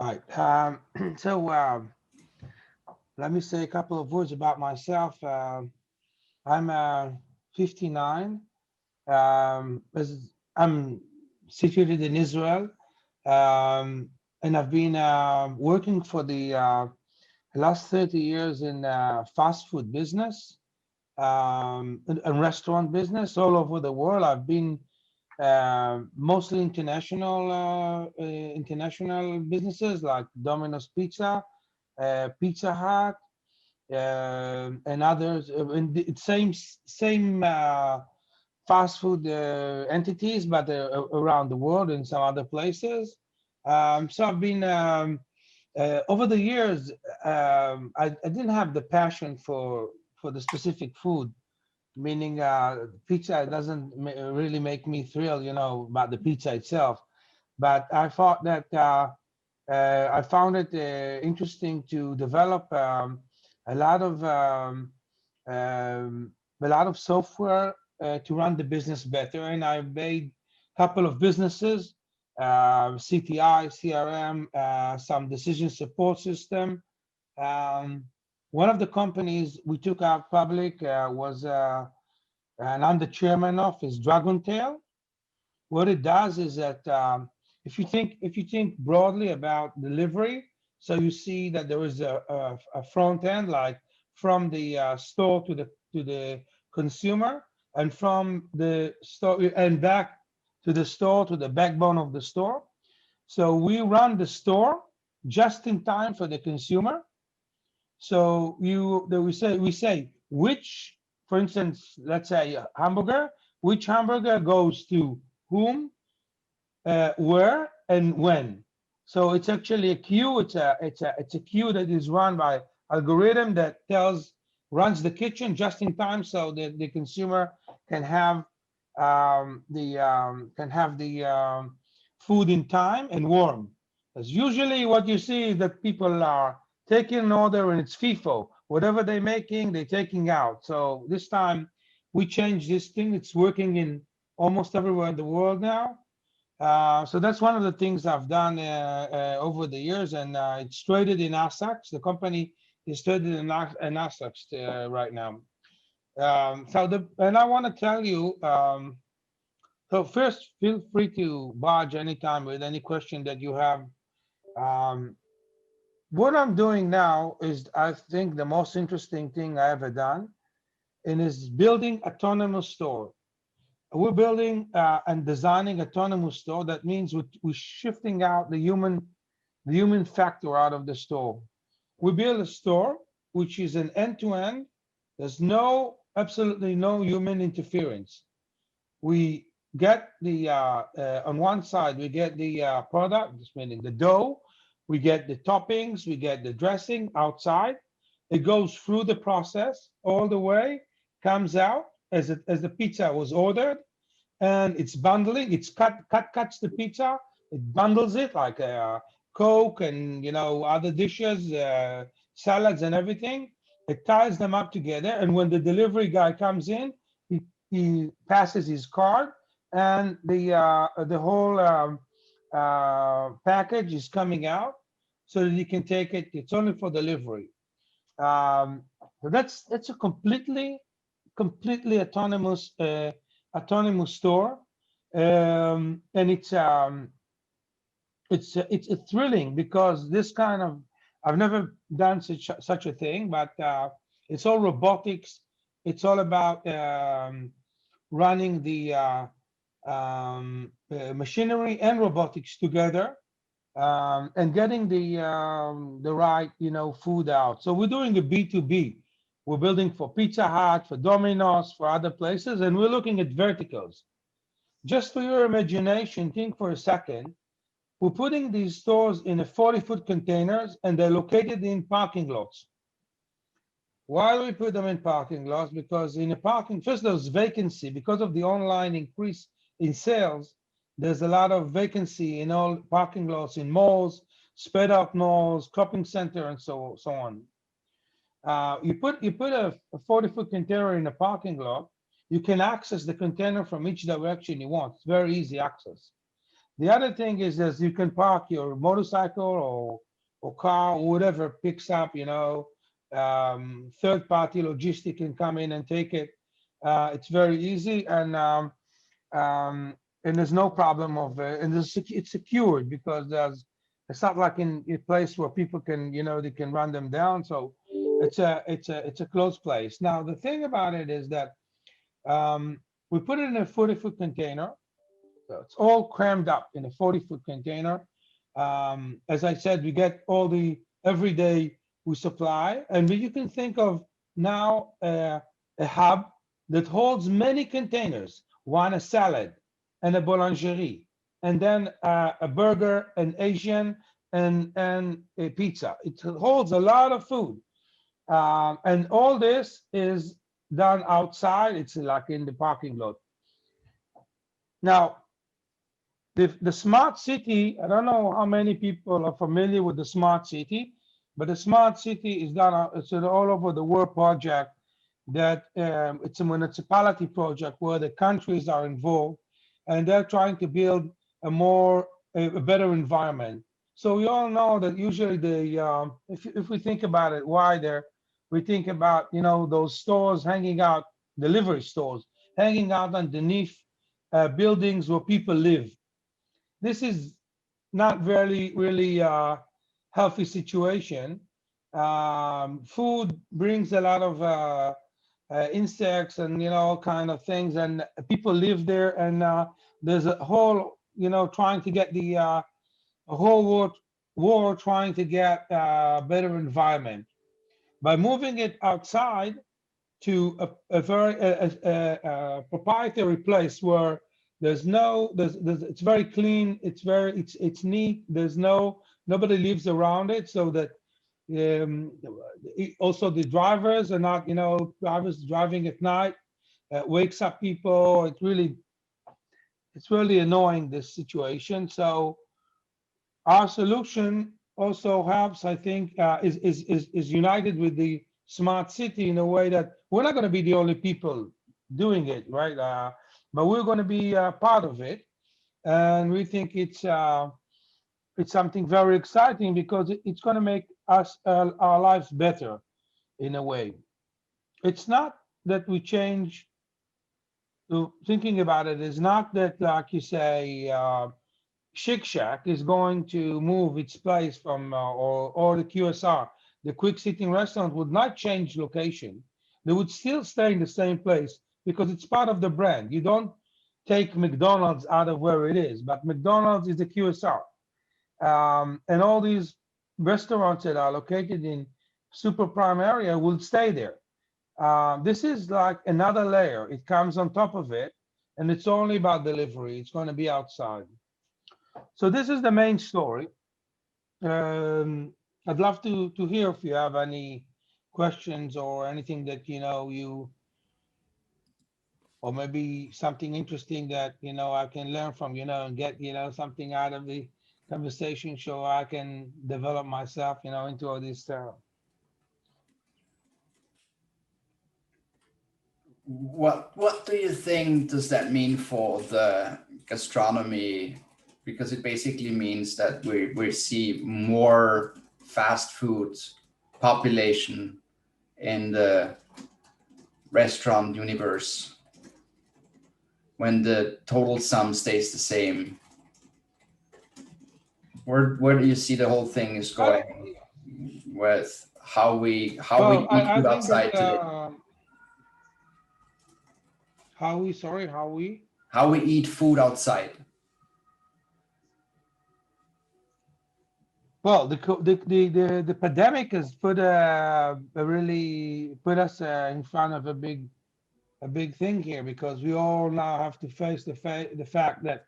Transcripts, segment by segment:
All right. So let me say a couple of words about myself. I'm 59. I'm situated in Israel, and I've been working for the last 30 years in fast food business and restaurant business all over the world. I've been mostly international businesses like Domino's Pizza, Pizza Hut, and others. And the same fast food entities, but around the world in some other places. So I've been over the years. I didn't have the passion for the specific food, meaning pizza doesn't really make me thrill, about the pizza itself. But I thought that I found it interesting to develop a lot of um, um, a lot of software to run the business better, and I made a couple of businesses, CTI, CRM, some decision support system. Um, One of the companies we took out public was and I'm the chairman of, is Dragon Tail. What it does is that if you think broadly about delivery, so you see that there is a front end, like from the store to the consumer, and from the store and back to the store to the backbone of the store. So we run the store just in time for the consumer. So we say which, for instance, let's say hamburger, which hamburger goes to whom, where, and when. So it's actually a queue. It's a queue that is run by algorithm that runs the kitchen just in time, so that the consumer can have the food in time and warm. Because usually what you see is that people are taking an order and it's FIFO. Whatever they're making, they're taking out. So this time we changed this thing. It's working in almost everywhere in the world now. So that's one of the things I've done over the years, and it's traded in Nasdaq. The company is traded in Nasdaq right now. And I want to tell you. So first, feel free to barge anytime with any question that you have. Um, what I'm doing now is, I think, the most interesting thing I ever done, and is building autonomous store. We're building and designing autonomous store. That means we're shifting out the human factor out of the store. We build a store which is an end-to-end. There's absolutely no human interference. We get the on one side we get the product, meaning the dough. We get the toppings, we get the dressing outside. It goes through the process all the way, comes out as the pizza was ordered, and it's bundling. It's cuts the pizza. It bundles it like Coke and other dishes, salads and everything. It ties them up together, and when the delivery guy comes in, he passes his card, and the whole package is coming out, so that you can take it. It's only for delivery. Um, so that's a completely autonomous store, and it's thrilling, because this kind of, I've never done such a thing, but it's all robotics. It's all about running the machinery and robotics together, and getting the right food out. So we're doing a B2B. We're building for Pizza Hut, for Domino's, for other places, and we're looking at verticals. Just for your imagination, think for a second. We're putting these stores in a 40-foot containers, and they're located in parking lots. Why do we put them in parking lots? Because in a parking, first there's vacancy because of the online increase in sales. There's a lot of vacancy in all parking lots in malls, spread out malls, shopping center, and so on. You put a 40-foot container in a parking lot. You can access the container from each direction you want. It's very easy access. The other thing is you can park your motorcycle or car or whatever picks up, third party logistic can come in and take it. It's very easy um, and there's no problem of and it's secured because it's not like in a place where people can they can run them down. So it's a closed place. Now the thing about it is that um, we put it in a 40-foot container. So it's all crammed up in a 40-foot container. As I said, we get all the every day we supply, and you can think of now a hub that holds many containers, one a salad and a boulangerie, and then a burger, an Asian, and a pizza. It holds a lot of food, and all this is done outside. It's like in the parking lot. Now, the smart city, I don't know how many people are familiar with the smart city, but the smart city is done, it's an all over the world project that it's a municipality project where the countries are involved and they're trying to build a better environment. So we all know that usually if we think about it wider, we think about, those stores hanging out, delivery stores hanging out underneath buildings where people live. This is not really healthy situation. Food brings a lot of insects and all kind of things, and people live there. And there's a whole trying to get a whole war trying to get a better environment by moving it outside to a very proprietary place where there's it's very clean, it's neat, nobody lives around it, so that um, also the drivers are not drivers driving at night wakes up people. It's really annoying, this situation. So our solution also helps, I think, is united with the smart city in a way that we're not going to be the only people doing it, right? But we're going to be part of it, and we think it's something very exciting because it's going to make us our lives better in a way. It's not that we change. Thinking about it is not that, like you say, Shake Shack is going to move its place from or the QSR, the quick sitting restaurant would not change location. They would still stay in the same place because it's part of the brand. You don't take McDonald's out of where it is, but McDonald's is the QSR. And all these restaurants that are located in super prime area will stay there. This is like another layer. It comes on top of it, and it's only about delivery. It's going to be outside. So this is the main story. I'd love to hear if you have any questions or anything that you or maybe something interesting that I can learn from and get something out of the conversation so I can develop myself into all this. What do you think does that mean for the gastronomy? Because it basically means that we see more fast food population in the restaurant universe when the total sum stays the same. Where do you see the whole thing is Uh, going with how we well, eat I food think that outside today? how we How we eat food outside. well the pandemic has put really put us in front of a big thing here because we all now have to face the fact that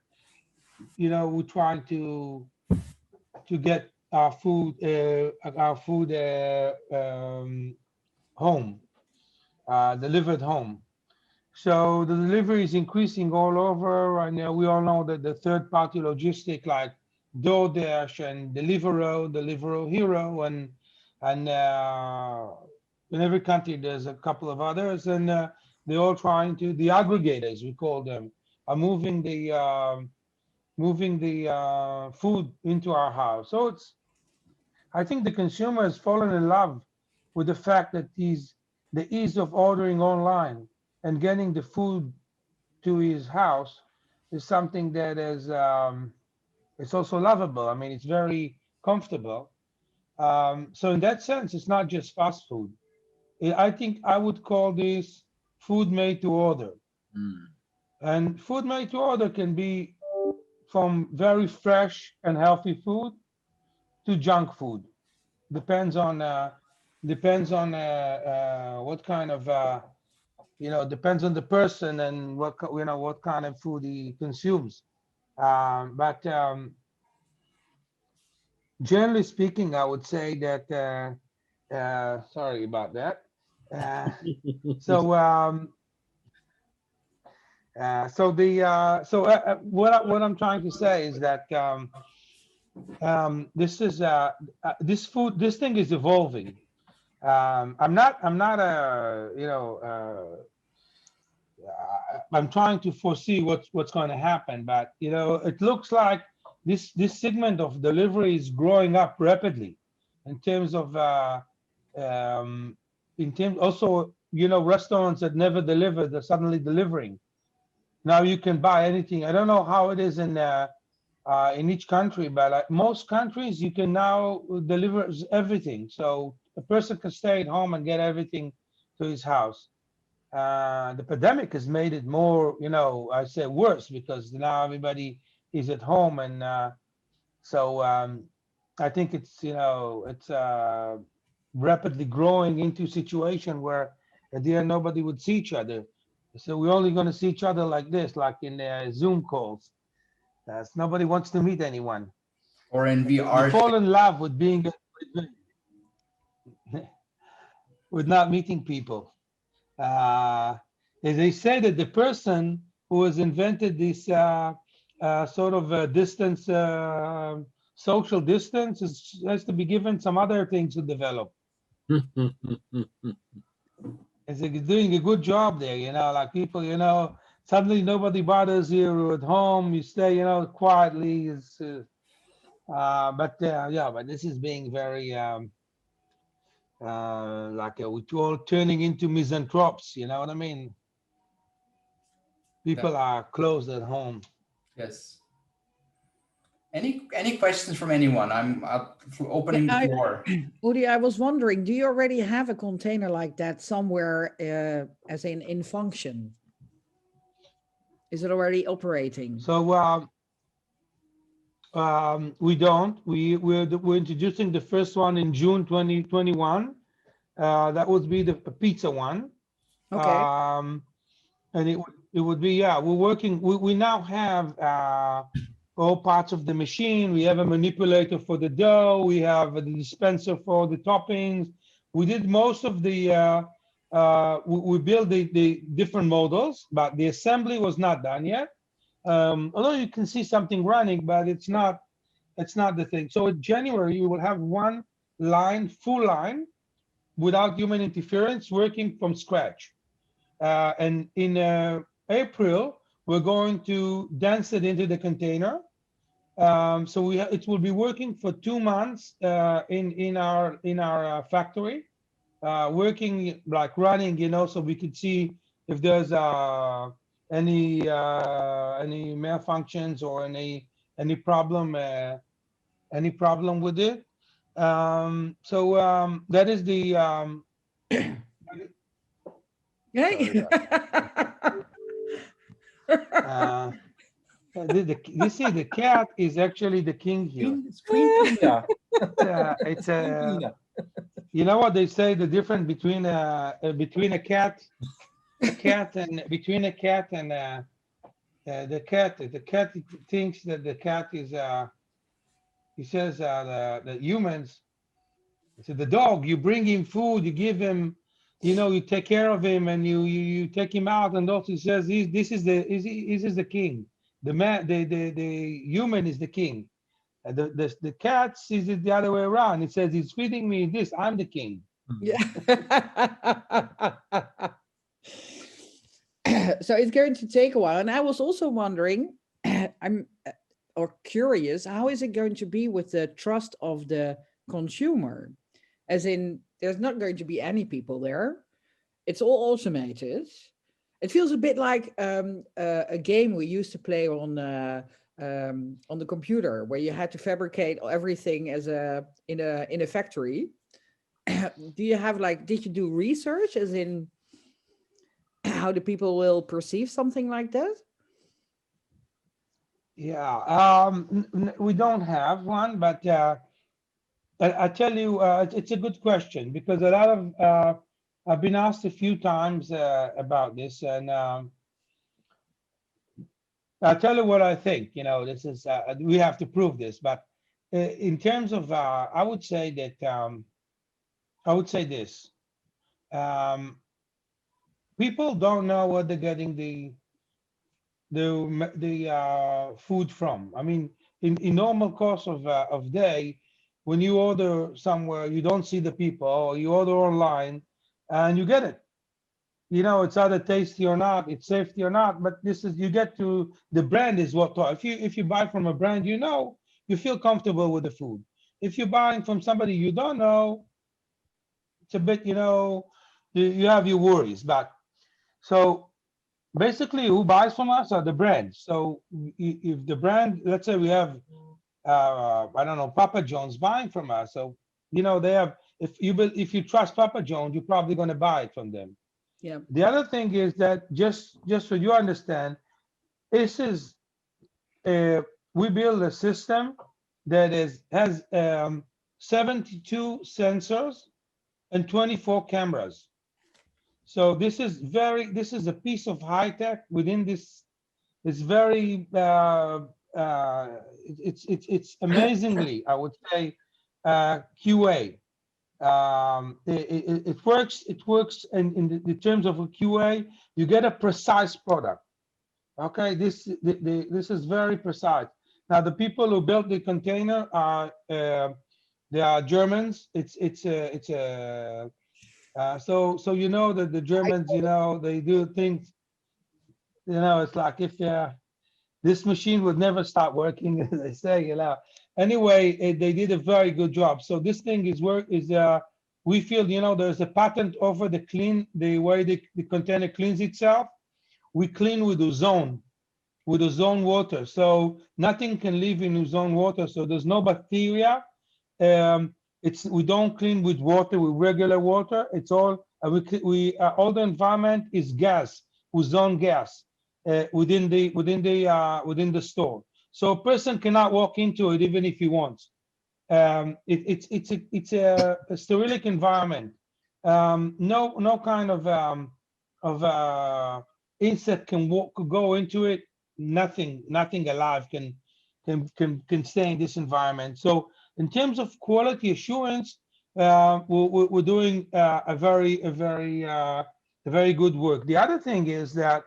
we're trying to get our food home delivered home. So the delivery is increasing all over, and we all know that the third-party logistic like DoorDash and Deliveroo Hero, and in every country there's a couple of others, and they're all trying to the aggregators we call them are moving moving the food into our house. So I think the consumer has fallen in love with the fact that the ease of ordering online and getting the food to his house is something that is it's also lovable. I mean, it's very comfortable. So in that sense, it's not just fast food. I think I would call this food made to order. Mm. And food made to order can be from very fresh and healthy food to junk food. Depends on what kind of depends on the person and what kind of food he consumes. But generally speaking, I would say that sorry about that. Uh, so what I'm trying to say is that this thing is evolving. I'm not a I'm trying to foresee what's going to happen, but it looks like this segment of delivery is growing up rapidly in terms of um, in terms also restaurants that never delivered are suddenly delivering. Now you can buy anything. I don't know how it is in each country, but most countries you can now deliver everything. So a person can stay at home and get everything to his house. The pandemic has made it more, I say worse because now everybody is at home, and so I think it's rapidly growing into a situation where at the end nobody would see each other. So we're only going to see each other like this, like in Zoom calls. Nobody wants to meet anyone. Or in You VR. fall in love with being with not meeting people. They say that the person who has invented this sort of distance, social distance, has to be given some other things to develop. He's doing a good job there, like people, suddenly nobody bothers you at home. You stay, quietly. But this is being very we're all turning into misanthropes. You know what I mean? People are closed at home. Yes. Any questions from anyone? I'm opening the floor. Udi, I was wondering, do you already have a container like that somewhere, as in function? Is it already operating? So we don't. We're introducing the first one in June 2021. That would be the pizza one. Okay. And it would be, we're working. We now have all parts of the machine. We have a manipulator for the dough. We have the dispenser for the toppings. We did most of the. We built the different models, but the assembly was not done yet. Although you can see something running, but it's not the thing. So in January, you will have one line, full line, without human interference, working from scratch. And in April, we're going to dance it into the container. So it will be working for 2 months in our factory, working like running, so we could see if there's any malfunctions or any problem with it. That is the Hey. the cat is actually the king here. It's Queen Tina. It's you know what they say, the difference between a cat and the cat thinks that the cat is he says the humans, so the dog, you bring him food, you give him, you take care of him, and you take him out, and also he says this is the king. The man, the human is the king. The cat sees it the other way around. It says he's feeding me this, I'm the king. Yeah. So it's going to take a while. And I was also wondering, or curious, how is it going to be with the trust of the consumer? As in, there's not going to be any people there. It's all automated. It feels a bit like a game we used to play on the computer, where you had to fabricate everything as in a factory. Do you have like, did you do research as in how the people will perceive something like that? Yeah, we don't have one, but I tell you, it's a good question because a lot of I've been asked a few times about this, and I'll tell you what I think. You know, this is we have to prove this, but in terms of, I would say that I would say this: um, people don't know what they're getting the food from. I mean, in normal course of day, when you order somewhere, you don't see the people, or you order online, and you get it. You know, it's either tasty or not, it's safety or not. But this is, you get to the brand is what. If you buy from a brand, you know, you feel comfortable with the food. If you're buying from somebody you don't know, it's a bit, you know, you have your worries. But so basically, who buys from us are the brands. So if the brand, let's say we have, I don't know, Papa John's buying from us. So, you know, they have, if you trust Papa John's, you're probably going to buy it from them. Yeah. The other thing is that just so you understand, this is, we build a system that has 72 sensors and 24 cameras. So this is a piece of high tech within this. It's very, it's amazingly, I would say, QA. It works in the terms of a QA. You get a precise product. Okay, this is very precise. Now, the people who built the container are they are Germans. So you know that the Germans, you know, they do things. You know, it's like if this machine would never stop working, as they say, you know. Anyway, they did a very good job. So this thing we feel, you know, there's a patent over the way the container cleans itself. We clean with ozone water. So nothing can live in ozone water. So there's no bacteria. We don't clean with water, with regular water. It's all, all the environment is gas, ozone gas. Within the store, so a person cannot walk into it even if he wants. It's a sterile environment. No kind of insect could go into it. Nothing alive can stay in this environment. So in terms of quality assurance, we're doing a very good work. The other thing is that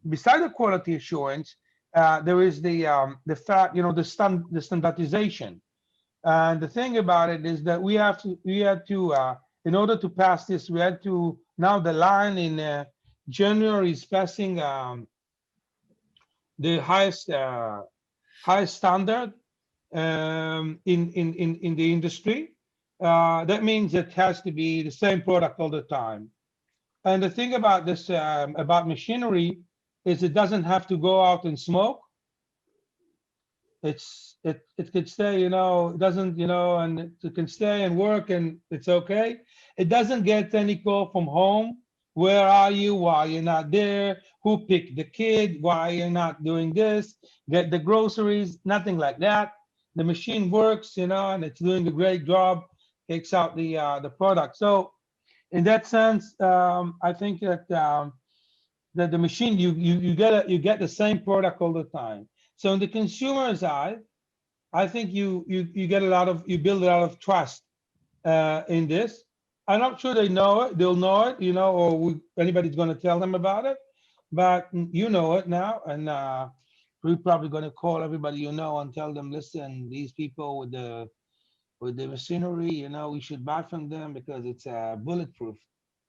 beside the quality assurance, there is the fact, you know, the standardization. And the thing about it is that we had to in order to pass this, we had to, now the line in January is passing the highest standard in the industry. That means it has to be the same product all the time. And the thing about this, about machinery, is it doesn't have to go out and smoke. It could stay, you know, it doesn't, you know, and it can stay and work and it's okay. It doesn't get any call from home. Where are you? Why you're not there? Who picked the kid? Why you're not doing this? Get the groceries, nothing like that. The machine works, you know, and it's doing a great job, takes out the product. So in that sense, I think that that the machine you get the same product all the time. So in the consumer's eye, I think you get a lot of, you build a lot of trust in this. I'm not sure they know it. They'll know it, you know, or anybody's going to tell them about it. But you know it now, and we're probably going to call everybody you know and tell them, listen, these people with the machinery, you know, we should buy from them because it's bulletproof.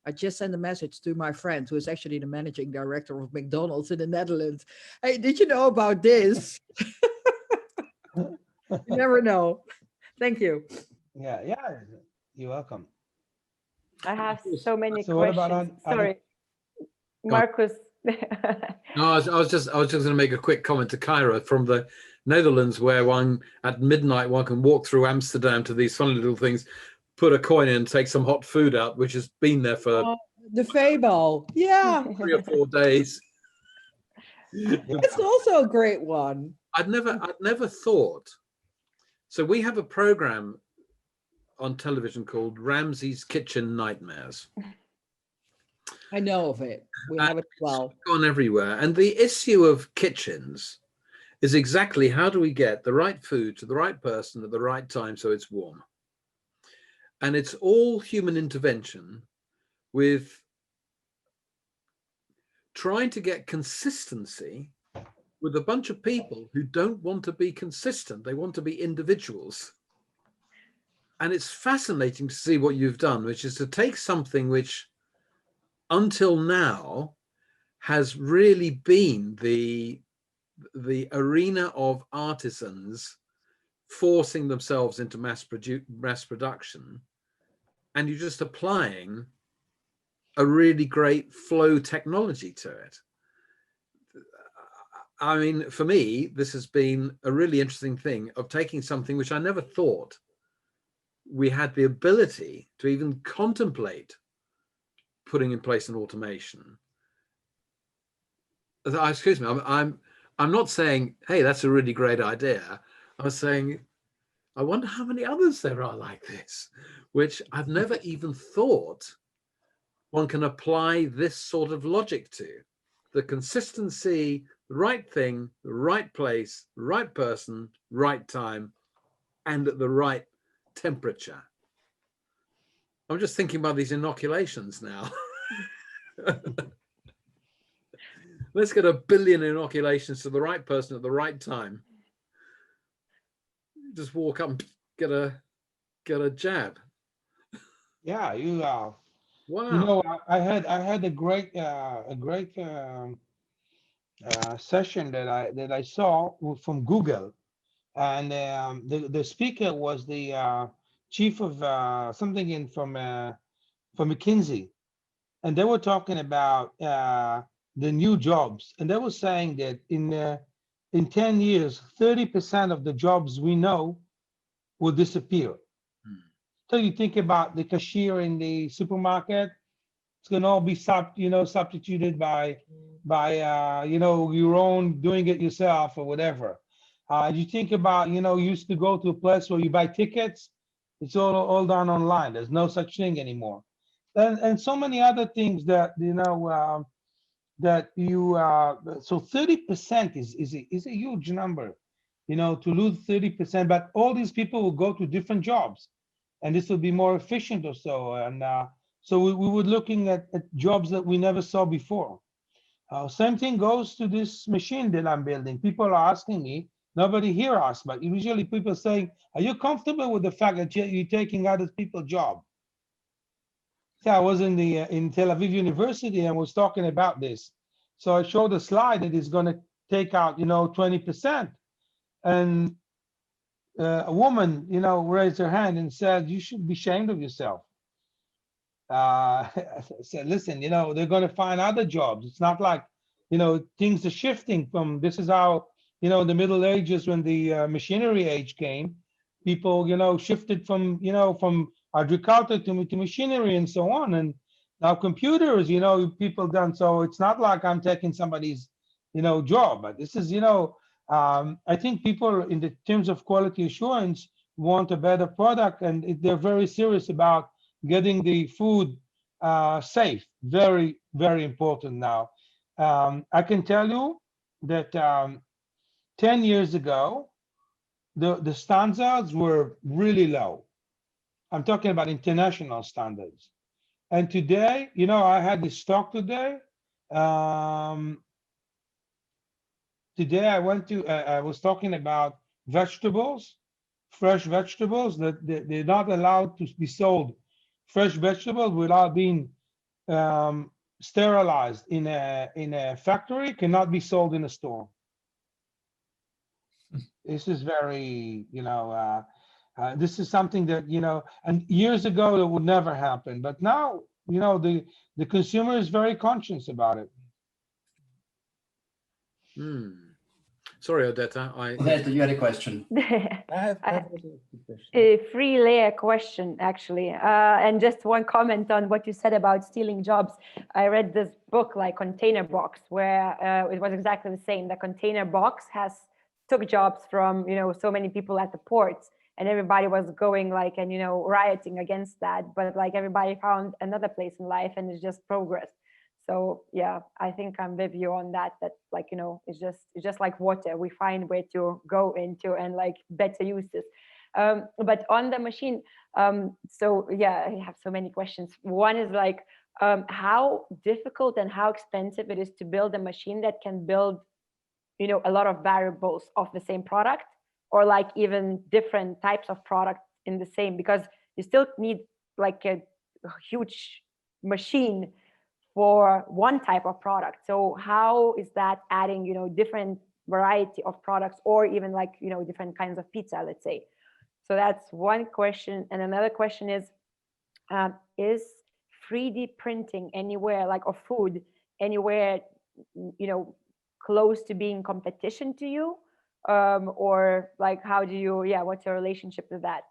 I just sent a message to my friend who is actually the managing director of McDonald's in the Netherlands. Hey, did you know about this? You never know. Thank you. Yeah, yeah. You're welcome. I have so many So what about questions. other? Sorry, Go on. Marcus. No, I was just going to make a quick comment to Kyra from the Netherlands, where one at midnight one can walk through Amsterdam to these funny little things, put a coin in, take some hot food out, which has been there for Oh, the Fable. Yeah, 3 or 4 days. it's also a great one. I'd never thought. So we have a program on television called Ramsay's Kitchen Nightmares. I know of it. We have it as well. It's gone everywhere. And the issue of kitchens is exactly how do we get the right food to the right person at the right time so it's warm. And it's all human intervention with trying to get consistency with a bunch of people who don't want to be consistent. They want to be individuals. And it's fascinating to see what you've done, which is to take something which until now has really been the arena of artisans forcing themselves into mass production, and you're just applying a really great flow technology to it. I mean, for me, this has been a really interesting thing of taking something which I never thought we had the ability to even contemplate putting in place an automation. Excuse me, I'm not saying, hey, that's a really great idea. I was saying, I wonder how many others there are like this, which I've never even thought one can apply this sort of logic to. The consistency, the right thing, the right place, the right person, right time, and at the right temperature. I'm just thinking about these inoculations now. Let's get 1 billion inoculations to the right person at the right time. Just walk up and get a jab. Yeah, you. Wow. You know, I had a great session that I saw from Google, and the speaker was the chief of something in from McKinsey, and they were talking about the new jobs, and they were saying that in 10 years, 30% of the jobs we know will disappear. So you think about the cashier in the supermarket, it's going to all be substituted by your own doing it yourself or whatever. You think about, you used to go to a place where you buy tickets, it's all done online. There's no such thing anymore. And so many other things that, that you, so 30% is a huge number, to lose 30%, but all these people will go to different jobs and this will be more efficient or so. And so we were looking at jobs that we never saw before. Same thing goes to this machine that I'm building. People are asking me, nobody here asks, but usually people saying, are you comfortable with the fact that you're taking other people's job? Yeah, I was in Tel Aviv University and was talking about this. So I showed a slide that is going to take out, 20%. And a woman, raised her hand and said, you should be ashamed of yourself. I said, listen, they're going to find other jobs. It's not like, things are shifting from, this is how, the Middle Ages when the machinery age came, people, shifted from, from agriculture to machinery and so on. And now computers, people done. So it's not like I'm taking somebody's, job, but this is, I think people in the terms of quality assurance want a better product, and they're very serious about getting the food safe. Very, very important now. I can tell you that 10 years ago, the standards were really low. I'm talking about international standards. And today, I had this talk today. Today I I was talking about vegetables, fresh vegetables, that they're not allowed to be sold fresh vegetables without being sterilized in a factory cannot be sold in a store. This is very, this is something that, and years ago it would never happen, but now, the consumer is very conscious about it. Sorry, Odetta. Odetta, you had a question. I have also a question. A free layer question, actually. And just one comment on what you said about stealing jobs. I read this book, like Container Box, where it was exactly the same. The Container Box took jobs from, so many people at the ports, and everybody was going like, and, rioting against that. But like everybody found another place in life, and it's just progress. So yeah, I think I'm with you on that. That like, it's just like water. We find where to go into and like better uses. But on the machine, so yeah, I have so many questions. One is like, how difficult and how expensive it is to build a machine that can build, a lot of variables of the same product, or like even different types of product in the same, because you still need like a huge machine for one type of product. So how is that adding, different variety of products, or even like, different kinds of pizza, let's say. So that's one question. And another question is 3D printing anywhere, like of food, anywhere, close to being competition to you? Or like, how do you, what's your relationship to that?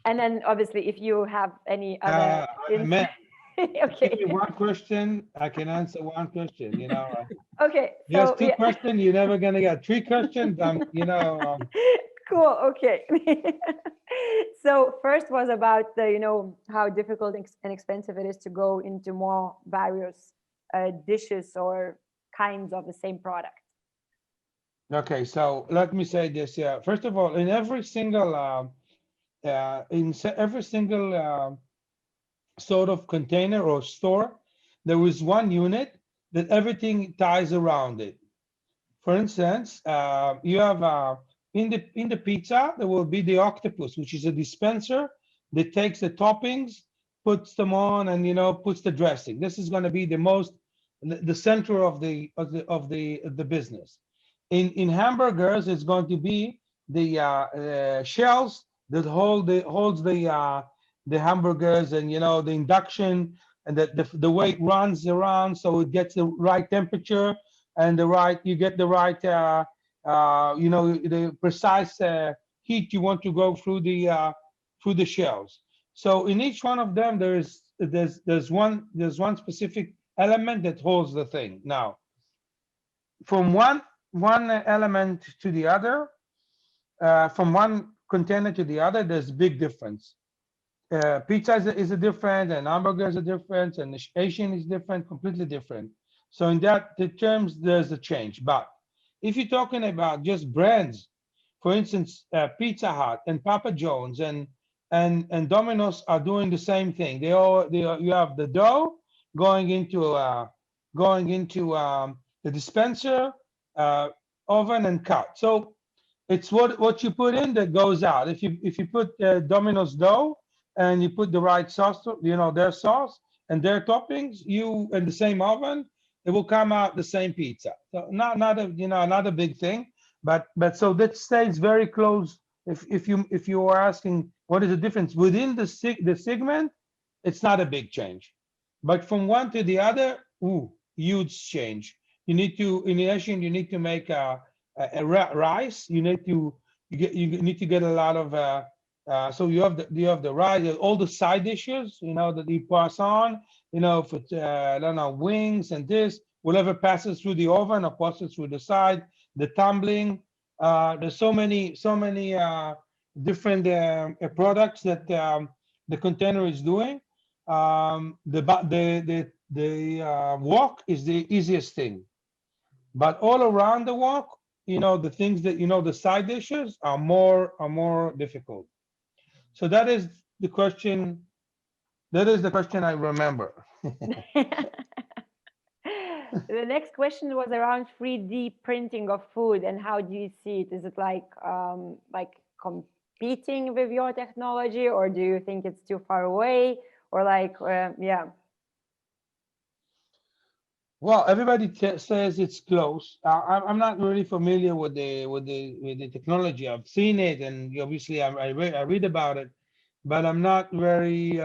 And then obviously, if you have any other Okay. Give me one question, I can answer one question, Okay. Just two questions, you're never gonna get 3 questions. Cool. Okay. So first was about the, how difficult and expensive it is to go into more various dishes or kinds of the same product. Okay, so let me say this. Yeah, first of all, in every single sort of container or store, there is one unit that everything ties around it. For instance, you have in the pizza, there will be the octopus, which is a dispenser that takes the toppings, puts them on, and puts the dressing. This is going to be the center of the business. In hamburgers, it's going to be the shells that holds the hamburgers, and the induction, and the way it runs around, so it gets the right temperature and you get the right the precise heat you want to go through the shells. So in each one of them, there's one specific element that holds the thing. Now, from one element to the other, from one container to the other, there's big difference. Pizza is a different, and hamburgers are different, and Asian is different, completely different. So in the terms, there's a change. But if you're talking about just brands, for instance, Pizza Hut and Papa John's and Domino's are doing the same thing. You have the dough going into the dispenser, oven, and cut. So it's what you put in that goes out. If you put Domino's dough and you put the right sauce, their sauce and their toppings, you in the same oven, it will come out the same pizza. So not a big thing, but so that stays very close. If you are asking what is the difference within the segment, it's not a big change, but from one to the other, huge change. You need to, in addition, you need to make a rice. You need to get a lot of so you have the rice, all the side dishes, that you pass on, if it's I don't know, wings and this, whatever passes through the oven or passes through the side, the tumbling. There's so many different products that the container is doing. The wok is the easiest thing, but all around the wok, the things that the side dishes are more difficult. So that is the question. That is the question I remember. The next question was around 3D printing of food, and how do you see it? Is it like competing with your technology, or do you think it's too far away, or like yeah? Well, everybody says it's close. I'm not really familiar with the technology. I've seen it, and obviously I read about it, but I'm not very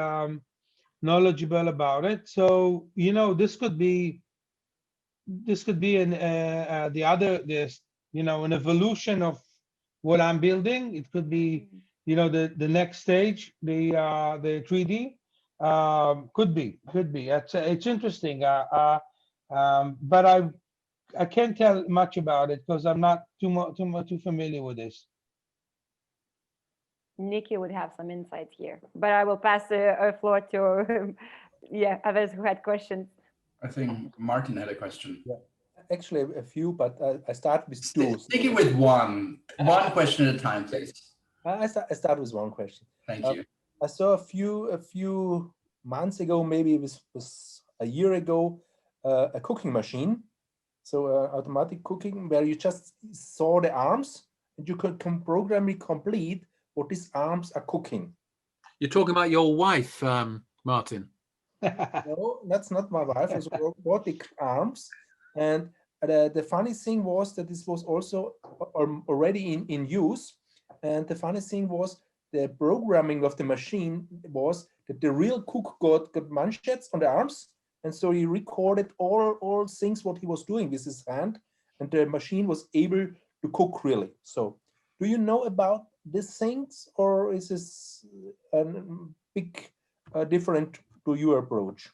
knowledgeable about it. So this could be the other this an evolution of what I'm building. It could be the next stage, the 3D. Could be. It's interesting. But I can't tell much about it because I'm not too familiar with this. Nikki would have some insights here, but I will pass the floor to others who had questions. I think Martin had a question. Yeah, actually a few, but I start with two. Stick with one question at a time, please. I start with one question. Thank you. I saw a few months ago, maybe it was a year ago, a cooking machine, so automatic cooking, where you just saw the arms and you could programmably complete what these arms are cooking. You're talking about your wife, Martin. No, that's not my wife. It's robotic arms, and the funny thing was that this was also already in use. And the funny thing was the programming of the machine was that the real cook got manchets on the arms, and so he recorded all things what he was doing with his hand, and the machine was able to cook really. So, do you know about these things, or is this a big different to your approach?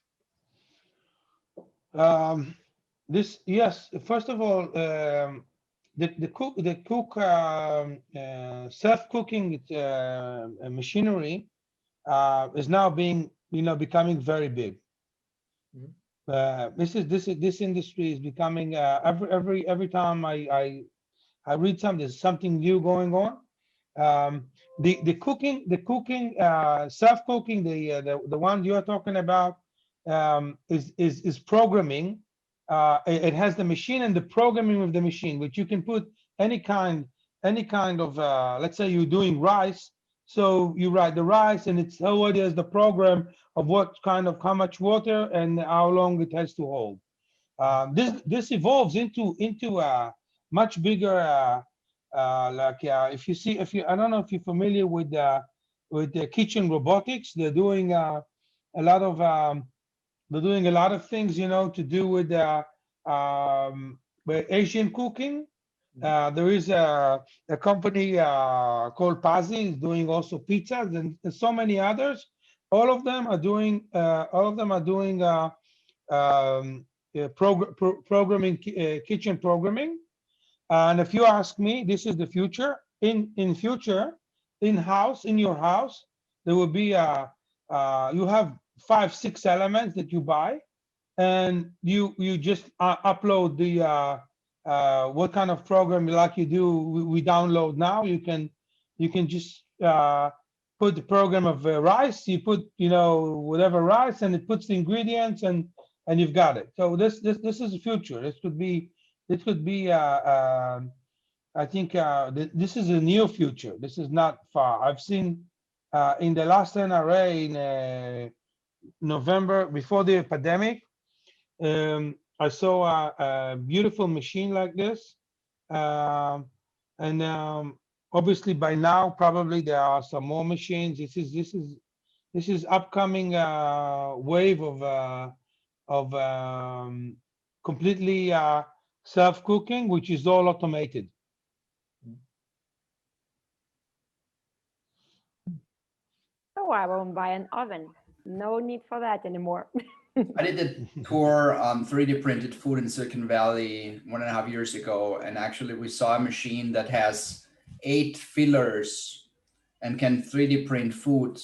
Yes. First of all, the cook self-cooking machinery is now becoming very big. This industry is becoming every time I read something, there's something new going on. The cooking self-cooking, the one you're talking about, is programming. It has the machine and the programming of the machine, which you can put any kind of let's say you're doing rice, so you write the rice and it's already has the program of how much water and how long it has to hold. This evolves into a much bigger I don't know if you're familiar with the kitchen robotics. They're doing a lot of things, to do with Asian cooking. There is a company called Pazzi is doing also pizzas and so many others. All of them are doing programming, kitchen programming. And if you ask me, this is the future. In future, in-house, in your house, there will be you have 5-6 elements that you buy, and you just upload the what kind of program like you do. We download now. You can just put the program of rice. You put whatever rice, and it puts the ingredients, and you've got it. So this is the future. This could be I think this is a near future. This is not far. I've seen in the last NRA in November, before the pandemic, I saw a beautiful machine like this. And obviously by now, probably there are some more machines. This is upcoming wave of completely self-cooking, which is all automated. Oh, I won't buy an oven. No need for that anymore. I did a tour on 3D printed food in Silicon Valley 1.5 years ago, and actually we saw a machine that has 8 fillers and can 3D print food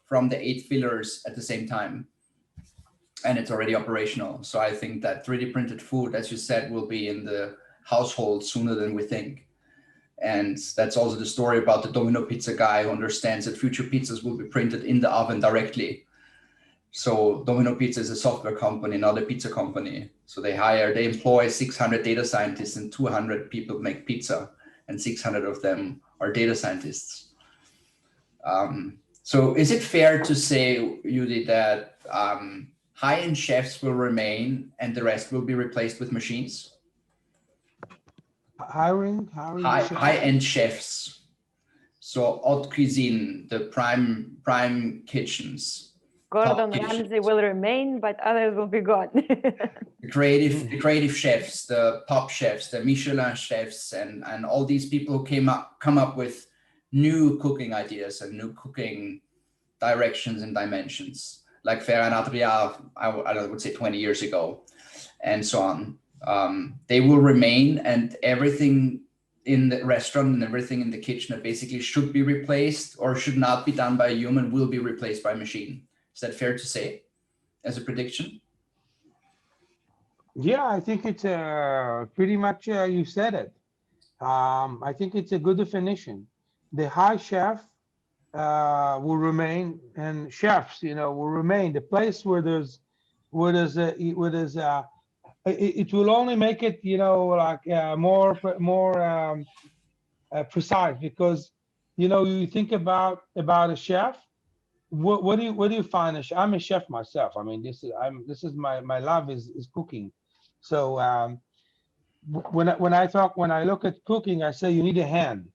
from the 8 fillers at the same time. And it's already operational. So I think that 3D printed food, as you said, will be in the household sooner than we think. And that's also the story about the Domino Pizza guy who understands that future pizzas will be printed in the oven directly. So Domino Pizza is a software company, not a pizza company. So they employ 600 data scientists, and 200 people make pizza, and 600 of them are data scientists. So is it fair to say, Udi, that high-end chefs will remain and the rest will be replaced with machines? Hiring chefs? High-end chefs. So haute cuisine, the prime kitchens. Gordon top Ramsay kitchens. will remain, but others will be gone. The creative chefs, the top chefs, the Michelin chefs, and all these people who come up with new cooking ideas and new cooking directions and dimensions, like Ferran Adrià, I would say 20 years ago, and so on. They will remain, and everything in the restaurant and everything in the kitchen that basically should be replaced or should not be done by a human will be replaced by a machine. Is that fair to say as a prediction? Yeah, I think it's pretty much you said it. I think it's a good definition. The high chef will remain, and chefs, will remain. The place where it will only make it, like more precise, because you think about a chef. What do you find I'm a chef myself. I mean, this is my love is cooking. So when I look at cooking, I say you need a hand.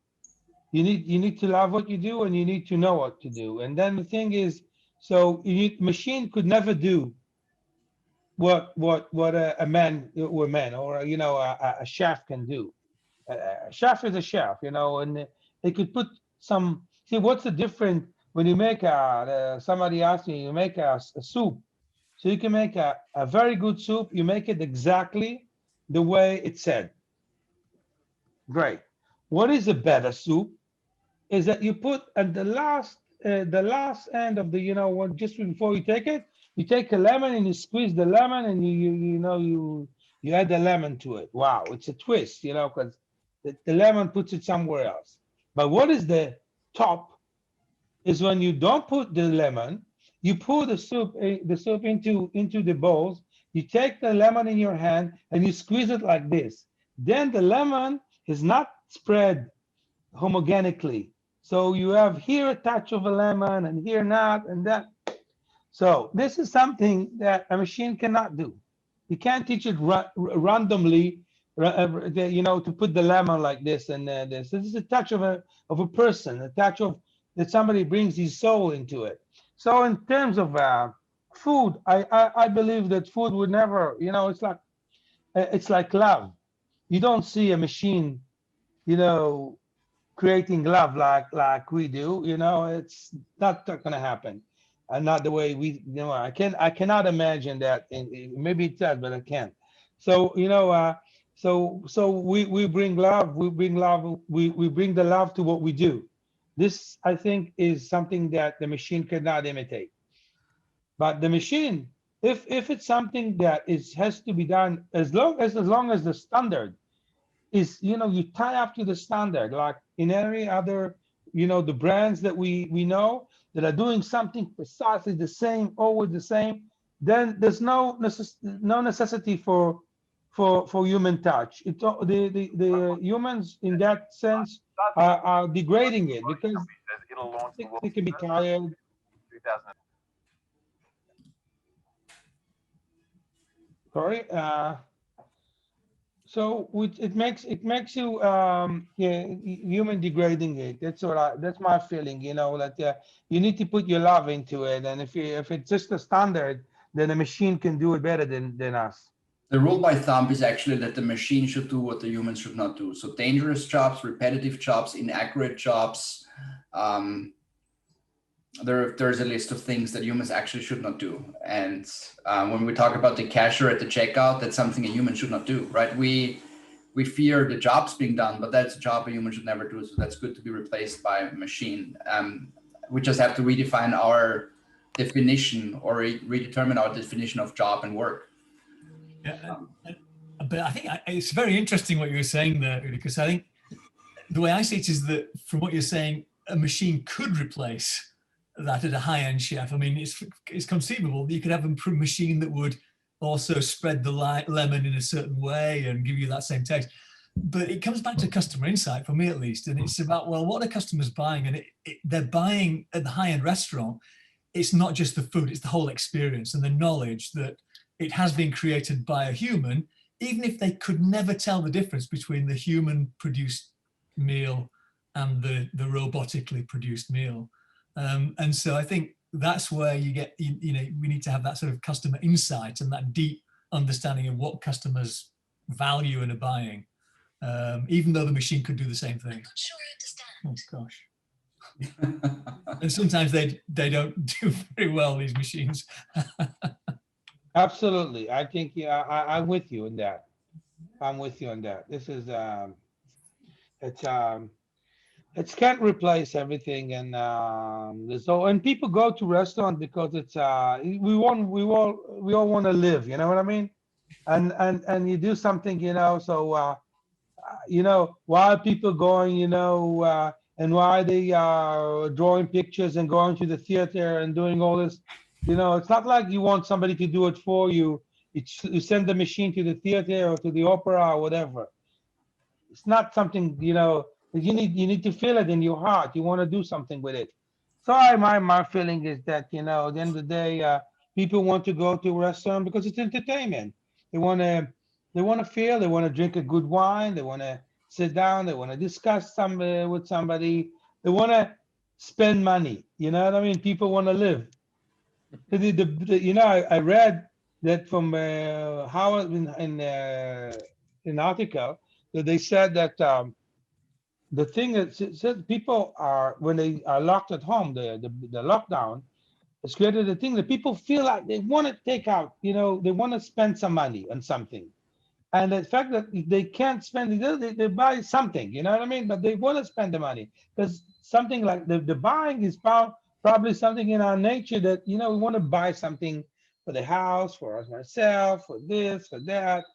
You need to love what you do, and you need to know what to do. And then the thing is, so machine could never do what a man or a chef can do. A chef is a chef, and they could put some. See, what's the difference when you make somebody asked me, you make a soup. So you can make a very good soup. You make it exactly the way it said. Great. What is a better soup? Is that you put at the last end of the, just before you take it, you take a lemon and you squeeze the lemon, and you add the lemon to it. Wow, it's a twist, because the lemon puts it somewhere else. But what is the top is when you don't put the lemon, you pour the soup into the bowls. You take the lemon in your hand and you squeeze it like this. Then the lemon is not spread homogeneously. So you have here a touch of a lemon and here not, and that. So this is something that a machine cannot do. You can't teach it randomly, to put the lemon like this and this. This is a touch of a person, a touch of that somebody brings his soul into it. So in terms of food, I believe that food would never, it's like love. You don't see a machine, creating love like we do. It's not going to happen, and not the way we. I cannot imagine that. Maybe it does, but I can't. So so we bring love. We bring love. We bring the love to what we do. This, I think, is something that the machine cannot imitate. But the machine, if it's something that has to be done, as long as the standard is, you tie up to the standard, like in any other, the brands that we know that are doing something precisely the same, always the same, then there's no necessity for human touch. The humans in that sense are degrading it, because they can be tired. Sorry. So it makes you human degrading it. That's my feeling. That you need to put your love into it, and if it's just a standard, then a machine can do it better than us. The rule by thumb is actually that the machine should do what the humans should not do. So dangerous jobs, repetitive jobs, inaccurate jobs. There's a list of things that humans actually should not do. And when we talk about the cashier at the checkout, that's something a human should not do, right? We fear the jobs being done, but that's a job a human should never do. So that's good to be replaced by a machine. We just have to redefine our definition, or redetermine our definition of job and work. Yeah, but I think it's very interesting what you were saying there, Udi, because I think the way I see it is that from what you're saying, a machine could replace that at a high-end chef. I mean, it's conceivable that you could have a machine that would also spread the lemon in a certain way and give you that same taste. But it comes back to customer insight, for me at least, and it's about, well, what are customers buying? And they're buying at the high-end restaurant it's not just the food, it's the whole experience and the knowledge that it has been created by a human, even if they could never tell the difference between the human produced meal and the robotically produced meal. And so I think that's where you get, you know, we need to have that sort of customer insight and that deep understanding of what customers value and are buying, even though the machine could do the same thing. Sure, I understand. Oh gosh. And sometimes they don't do very well, these machines. Absolutely. I think, yeah, I'm with you in that. I'm with you on that. This is, it can't replace everything. And so, and people go to restaurants because it's, we all want to live, you know what I mean? And you do something, you know, so, you know, why are people going, you know, and why they are drawing pictures and going to the theater and doing all this, you know, it's not like you want somebody to do it for you. It's, you send the machine to the theater or to the opera or whatever. It's not something, you know, that you need to feel it in your heart. You want to do something with it. So my feeling is that, you know, at the end of the day, people want to go to a restaurant because it's entertainment. They want to feel, they want to drink a good wine, they want to sit down, they want to discuss with somebody, they want to spend money. You know what I mean? People want to live. You know, I read that from Howard in an article that they said that the thing that said people are, when they are locked at home, the lockdown has created a thing that people feel like they want to take out, you know, they want to spend some money on something. And the fact that they can't spend it, they buy something, you know what I mean? But they want to spend the money because something like the buying is probably something in our nature that, you know, we want to buy something for the house, for us, myself, for this, for that,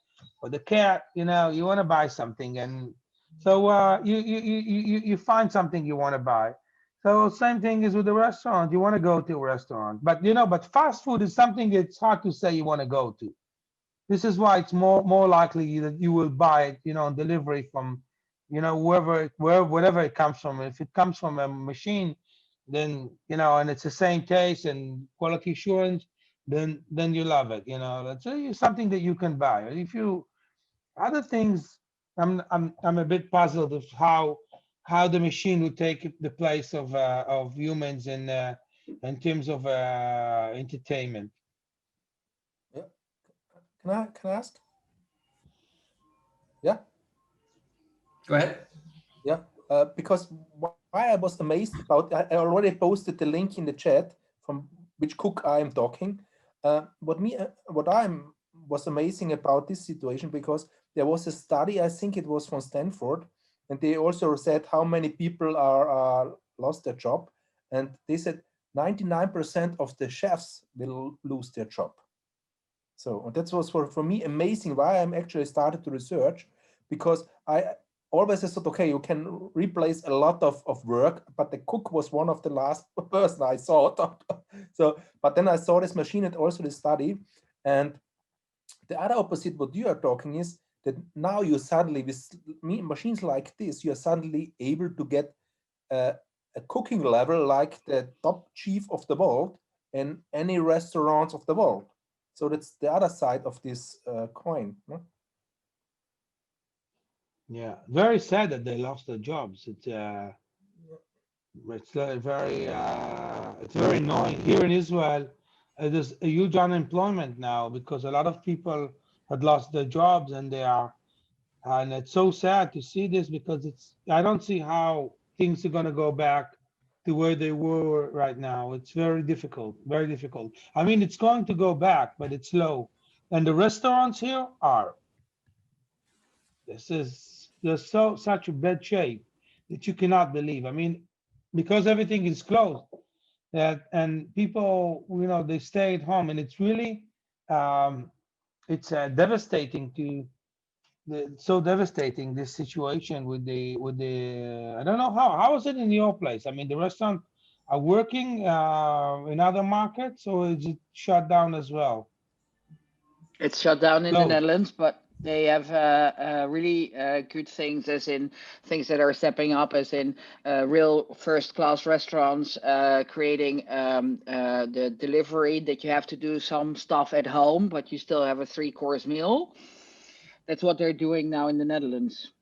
for the cat, you know, you want to buy something. And so you find something you want to buy. So same thing is with the restaurant. You want to go to a restaurant, but you know, but fast food is something it's hard to say you want to go to. This is why it's more likely that you will buy it, you know, on delivery from, you know, wherever it comes from. If it comes from a machine, then, you know, and it's the same taste and quality assurance, then you love it. You know, that's something that you can buy. If you other things, I'm a bit puzzled of how the machine would take the place of humans in terms of entertainment. Yeah. Can I ask? Yeah. Go ahead. Yeah. Because why I was amazed about, I already posted the link in the chat from which cook I am talking. What was amazing about this situation, because there was a study, I think it was from Stanford, and they also said how many people are lost their job, and they said 99% of the chefs will lose their job. So that was for me amazing why I'm actually started to research, because I always thought, okay, you can replace a lot of work, but the cook was one of the last person I saw. So, but then I saw this machine and also the study, and the other opposite what you are talking is that now you suddenly, with machines like this, you are suddenly able to get a cooking level like the top chef of the world in any restaurants of the world. So that's the other side of this coin. No? Yeah, very sad that they lost their jobs. It's very annoying. Here in Israel, there's a huge unemployment now because a lot of people had lost their jobs, and and it's so sad to see this, because I don't see how things are going to go back to where they were right now. It's very difficult, very difficult. I mean, it's going to go back, but it's slow. And the restaurants here are, they're such a bad shape that you cannot believe. I mean, because everything is closed, and people, you know, they stay at home, and it's really it's devastating so devastating, this situation with the I don't know how is it in your place. I mean, the restaurant are working in other markets, or is it shut down as well? It's shut down in the Closed. Netherlands, but They have really good things, as in things that are stepping up, as in real first-class restaurants, creating the delivery that you have to do some stuff at home, but you still have a 3-course meal. That's what they're doing now in the Netherlands.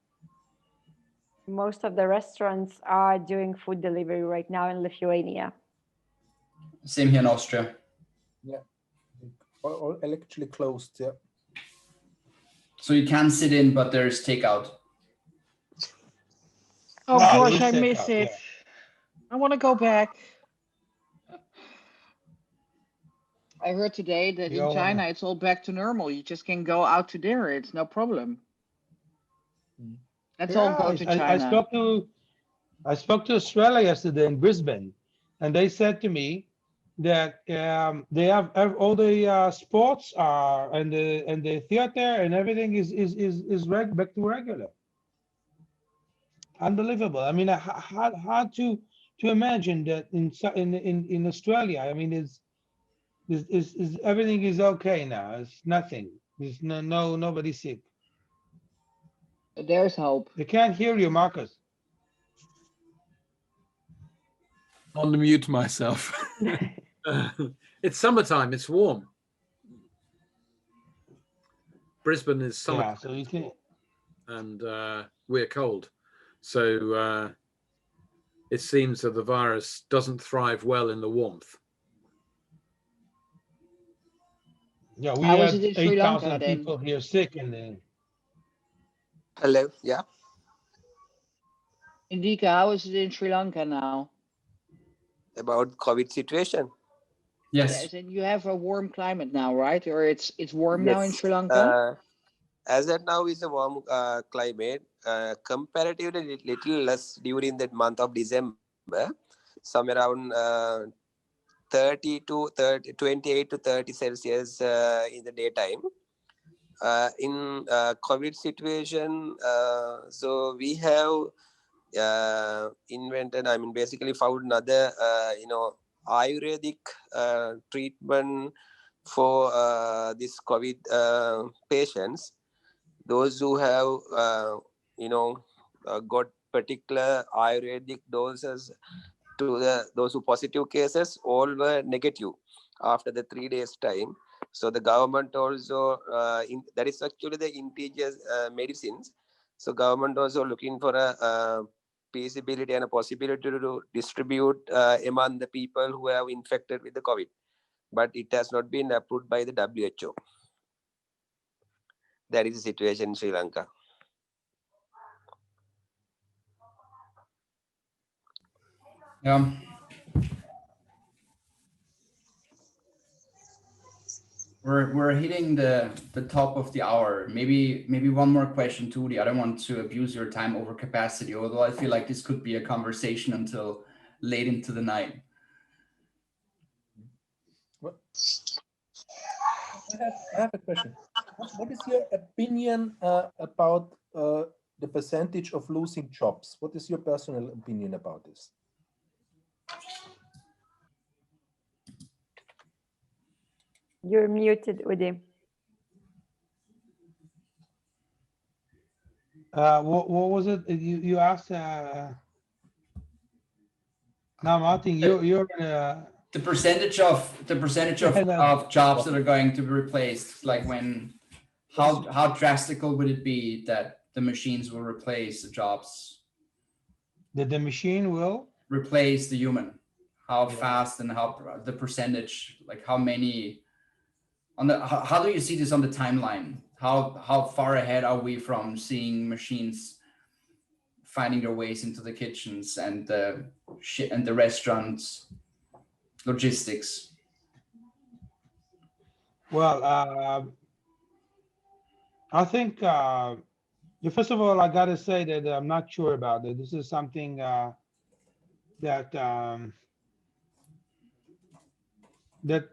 Most of the restaurants are doing food delivery right now in Lithuania. Same here in Austria. Yeah, all actually closed. Yeah. So you can sit in, but there's takeout. Oh Ah, gosh, there I is miss takeout, it. yeah. I want to go back. I heard today that You in all wanna- China it's all back to normal. You just can go out to dinner. It's no problem. Let's all Yeah, go to I China. I spoke to Australia yesterday in Brisbane, and they said to me that they have all the sports and the theater and everything is back to regular. Unbelievable. I mean, hard to imagine that in Australia. I mean, is everything is okay now. It's nothing. There's nobody sick. There's hope. They can't hear you, Marcus. Unmute myself. It's summertime. It's warm. Brisbane is summer, Yeah, so you can. and we're cold. So it seems that the virus doesn't thrive well in the warmth. Yeah, we How is had it in Sri Lanka 8,000 then? people here sick, and then Hello, yeah. Indika, how is it in Sri Lanka now? About COVID situation. Yes. Yes, and you have a warm climate now, right? Or it's warm now in Yes. Sri Lanka? As at now is a warm climate, comparatively little less during that month of December, somewhere around 30 to 30, 28 to 30 Celsius in the daytime. In COVID situation, so we have invented, I mean, basically found another, Ayurvedic treatment for this COVID patients. Those who have, got particular Ayurvedic doses to those who positive cases, all were negative after the 3 days time. So the government also, that is actually the indigenous medicines. So government also looking for a feasibility and a possibility to distribute among the people who have infected with the COVID. But it has not been approved by the WHO. That is the situation in Sri Lanka. Yeah. We're hitting the top of the hour. Maybe one more question to Udi. I don't want to abuse your time over capacity, although I feel like this could be a conversation until late into the night. I have a question. What is your opinion about the percentage of losing jobs? What is your personal opinion about this? You're muted, Udi. what was it you asked? Now, Martin, you're The percentage of jobs that are going to be replaced, like how drastical would it be that the machines will replace the jobs? that the machine will Replace the human? How fast and how the percentage, like how many how do you see this on the timeline? How far ahead are we from seeing machines finding their ways into the kitchens and the restaurants, logistics? Well, I think first of all, I gotta say that I'm not sure about it. This is something that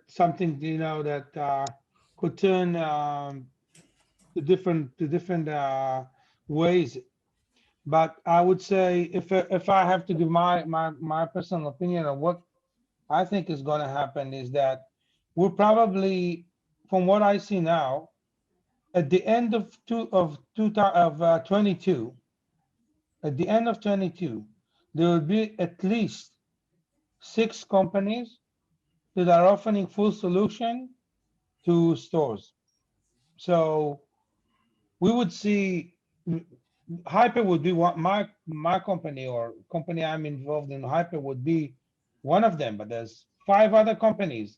something that could turn to different ways. But I would say if I have to give my personal opinion on what I think is going to happen is that we're probably, from what I see now, at the end of 22, at the end of 22, there will be at least 6 companies that are offering full solution to stores. So we would see Hyper would be one, my company or company I'm involved in. Hyper would be one of them, but there's 5 other companies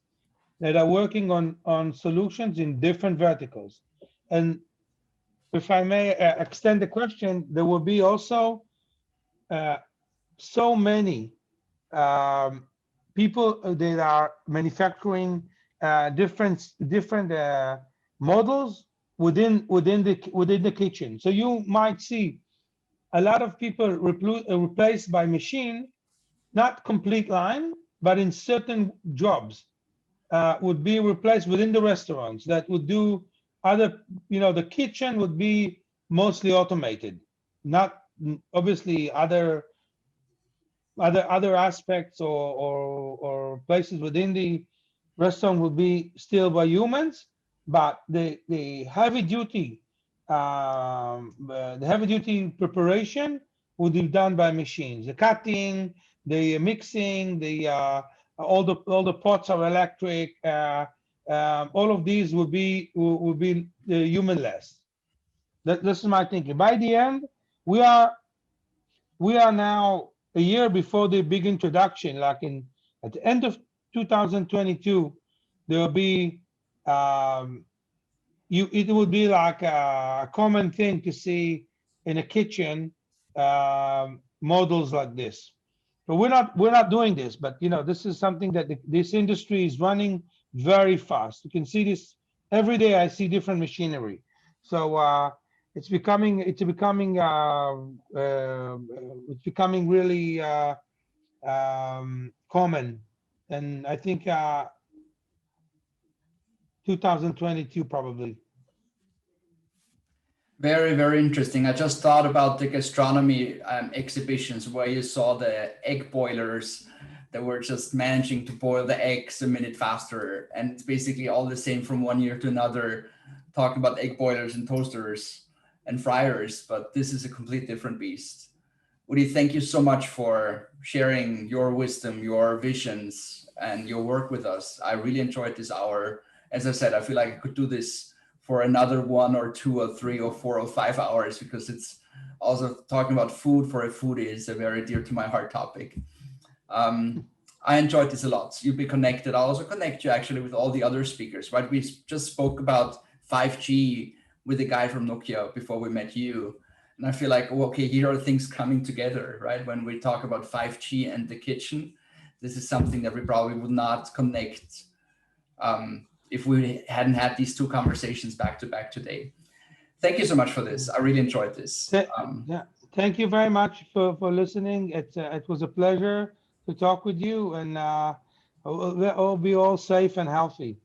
that are working on solutions in different verticals. And if I may extend the question, there will be also so many people that are manufacturing different models within the kitchen. So you might see a lot of people replaced by machine, not complete line, but in certain jobs would be replaced within the restaurants that would do other, the kitchen would be mostly automated, not obviously other aspects or places within the restaurant will be still by humans, but the heavy duty preparation will be done by machines. The cutting, the mixing, the all the pots are electric. All of these will be humanless. This is my thinking. By the end, we are now a year before the big introduction. Like at the end of 2022, there will be it would be like a common thing to see in a kitchen models like this. But we're not doing this. But this is something that this industry is running very fast. You can see this every day. I see different machinery. So it's becoming really common, and I think 2022 probably. Very, very interesting. I just thought about the gastronomy exhibitions where you saw the egg boilers that were just managing to boil the eggs a minute faster. And it's basically all the same from one year to another, talking about egg boilers and toasters and fryers, but this is a complete different beast. Udi, thank you so much for sharing your wisdom, your visions, and your work with us. I really enjoyed this hour. As I said, I feel like I could do this for another 1 or 2 or 3 or 4 or 5 hours, because it's also talking about food for a foodie is a very dear to my heart topic. I enjoyed this a lot. You'll be connected. I'll also connect you actually with all the other speakers, right? We just spoke about 5G with the guy from Nokia before we met you. And I feel like, okay, here are things coming together, right? When we talk about 5G and the kitchen, this is something that we probably would not connect if we hadn't had these 2 conversations back to back today. Thank you so much for this. I really enjoyed this. Yeah, thank you very much for listening. It was a pleasure to talk with you, and we'll be all safe and healthy.